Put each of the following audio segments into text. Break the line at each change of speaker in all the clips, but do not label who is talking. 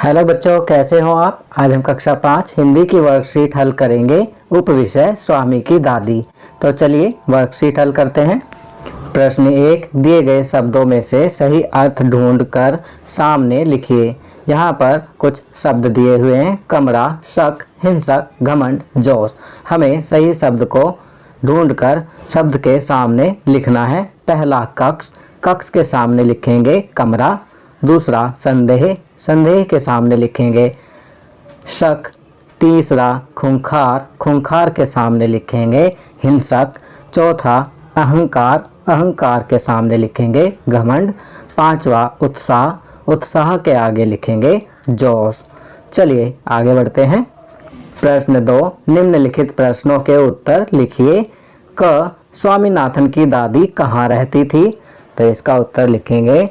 Hello बच्चों, कैसे हो आप। आज हम कक्षा 5 हिंदी की वर्कशीट हल करेंगे। उप विषय स्वामी की दादी। तो चलिए वर्कशीट हल करते हैं। प्रश्न 1, दिए गए शब्दों में से सही अर्थ ढूंढकर सामने लिखिए। यहाँ पर कुछ शब्द दिए हुए हैं, कमरा, शक, हिंसक, घमंड, जोश। हमें सही शब्द को ढूंढकर शब्द के सामने लिखना है। पहला कक्ष, कक्ष के सामने लिखेंगे कमरा। दूसरा संदेह, संदेह के सामने लिखेंगे शक। तीसरा खूंखार, खूंखार के सामने लिखेंगे हिंसक। चौथा अहंकार, अहंकार के सामने लिखेंगे घमंड। पांचवा उत्साह, उत्साह के आगे लिखेंगे जोश। चलिए आगे बढ़ते हैं। प्रश्न 2, निम्नलिखित प्रश्नों के उत्तर लिखिए। क, स्वामीनाथन की दादी कहाँ रहती थी? तो इसका उत्तर लिखेंगे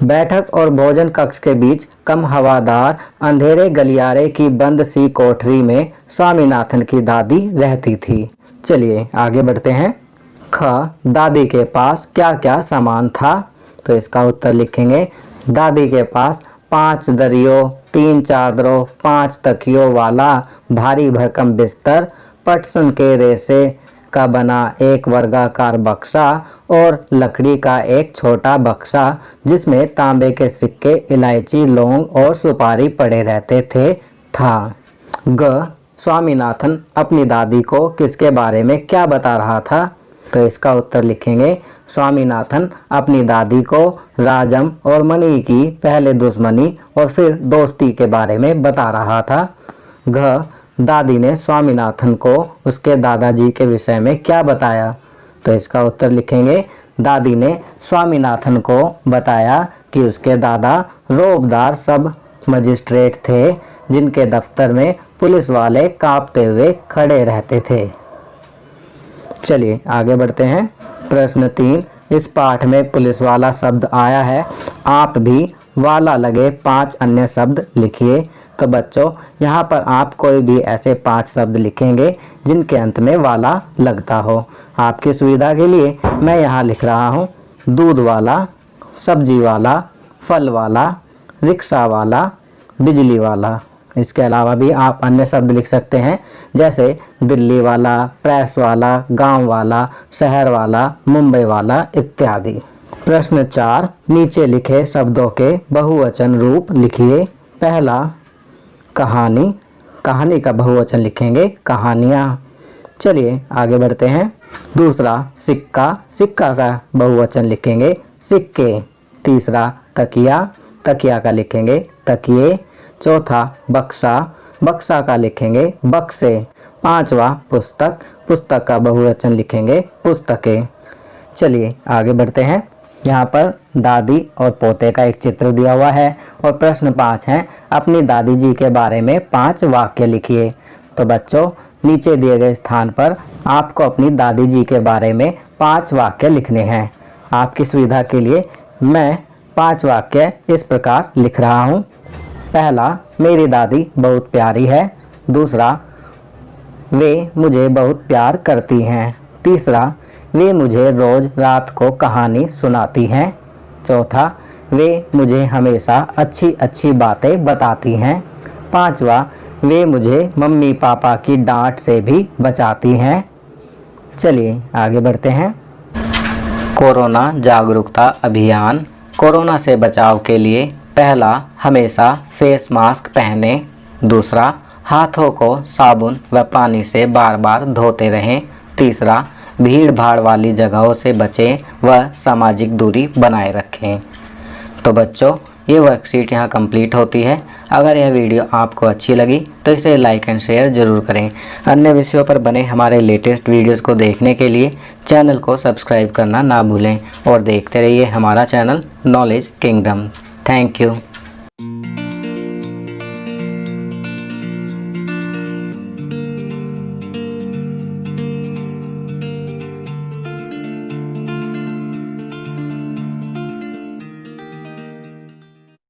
बैठक और भोजन कक्ष के बीच कम हवादार अंधेरे गलियारे की बंद सी कोठरी में स्वामीनाथन की दादी रहती थी। चलिए आगे बढ़ते हैं। ख, दादी के पास क्या क्या सामान था? तो इसका उत्तर लिखेंगे दादी के पास 5 दरियों, 3 चादरों, 5 तकियों वाला भारी भरकम बिस्तर, पटसन के रेशे का बना एक वर्गाकार बक्सा और लकड़ी का एक छोटा बक्सा जिसमें तांबे के सिक्के, इलायची, लौंग और सुपारी पड़े रहते थे था। ग, स्वामीनाथन अपनी दादी को किसके बारे में क्या बता रहा था? तो इसका उत्तर लिखेंगे स्वामीनाथन अपनी दादी को राजम और मनी की पहले दुश्मनी और फिर दोस्ती के बारे में बता रहा था। घ, दादी ने स्वामीनाथन को उसके दादाजी के विषय में क्या बताया? तो इसका उत्तर लिखेंगे दादी ने स्वामीनाथन को बताया कि उसके दादा रौबदार सब मजिस्ट्रेट थे जिनके दफ्तर में पुलिस वाले कांपते हुए खड़े रहते थे। चलिए आगे बढ़ते हैं। प्रश्न 3, इस पाठ में पुलिस वाला शब्द आया है, आप भी वाला लगे 5 अन्य शब्द लिखिए। तो बच्चों यहाँ पर आप कोई भी ऐसे 5 शब्द लिखेंगे जिनके अंत में वाला लगता हो। आपकी सुविधा के लिए मैं यहाँ लिख रहा हूँ दूध वाला, सब्जी वाला, फल वाला, रिक्शा वाला, बिजली वाला। इसके अलावा भी आप अन्य शब्द लिख सकते हैं जैसे दिल्ली वाला, प्रेस वाला, गांव वाला, शहर वाला, मुंबई वाला इत्यादि। प्रश्न 4, नीचे लिखे शब्दों के बहुवचन रूप लिखिए। पहला कहानी, कहानी का बहुवचन लिखेंगे कहानियाँ। चलिए आगे बढ़ते हैं। दूसरा सिक्का, सिक्का का बहुवचन लिखेंगे सिक्के। तीसरा तकिया, तकिया का लिखेंगे तकिए। चौथा बक्सा, बक्सा का लिखेंगे बक्से। पांचवा पुस्तक, पुस्तक का बहुवचन लिखेंगे पुस्तकें। चलिए आगे बढ़ते हैं। यहाँ पर दादी और पोते का एक चित्र दिया हुआ है और प्रश्न 5 है, अपनी दादी जी के बारे में 5 वाक्य लिखिए। तो बच्चों नीचे दिए गए स्थान पर आपको अपनी दादी जी के बारे में 5 वाक्य लिखने हैं। आपकी सुविधा के लिए मैं 5 वाक्य इस प्रकार लिख रहा हूँ। पहला, मेरी दादी बहुत प्यारी है। दूसरा, वे मुझे बहुत प्यार करती हैं। तीसरा, वे मुझे रोज़ रात को कहानी सुनाती हैं। चौथा, वे मुझे हमेशा अच्छी अच्छी बातें बताती हैं। पांचवा, वे मुझे मम्मी पापा की डांट से भी बचाती हैं। चलिए आगे बढ़ते हैं। कोरोना जागरूकता अभियान। कोरोना से बचाव के लिए पहला, हमेशा फेस मास्क पहनें। दूसरा, हाथों को साबुन व पानी से बार बार धोते रहें। तीसरा, भीड़ भाड़ वाली जगहों से बचें व सामाजिक दूरी बनाए रखें। तो बच्चों ये वर्कशीट यहाँ कंप्लीट होती है। अगर यह वीडियो आपको अच्छी लगी तो इसे लाइक एंड शेयर ज़रूर करें। अन्य विषयों पर बने हमारे लेटेस्ट वीडियोस को देखने के लिए चैनल को सब्सक्राइब करना ना भूलें और देखते रहिए हमारा channel knowledge kingdom. Thank you.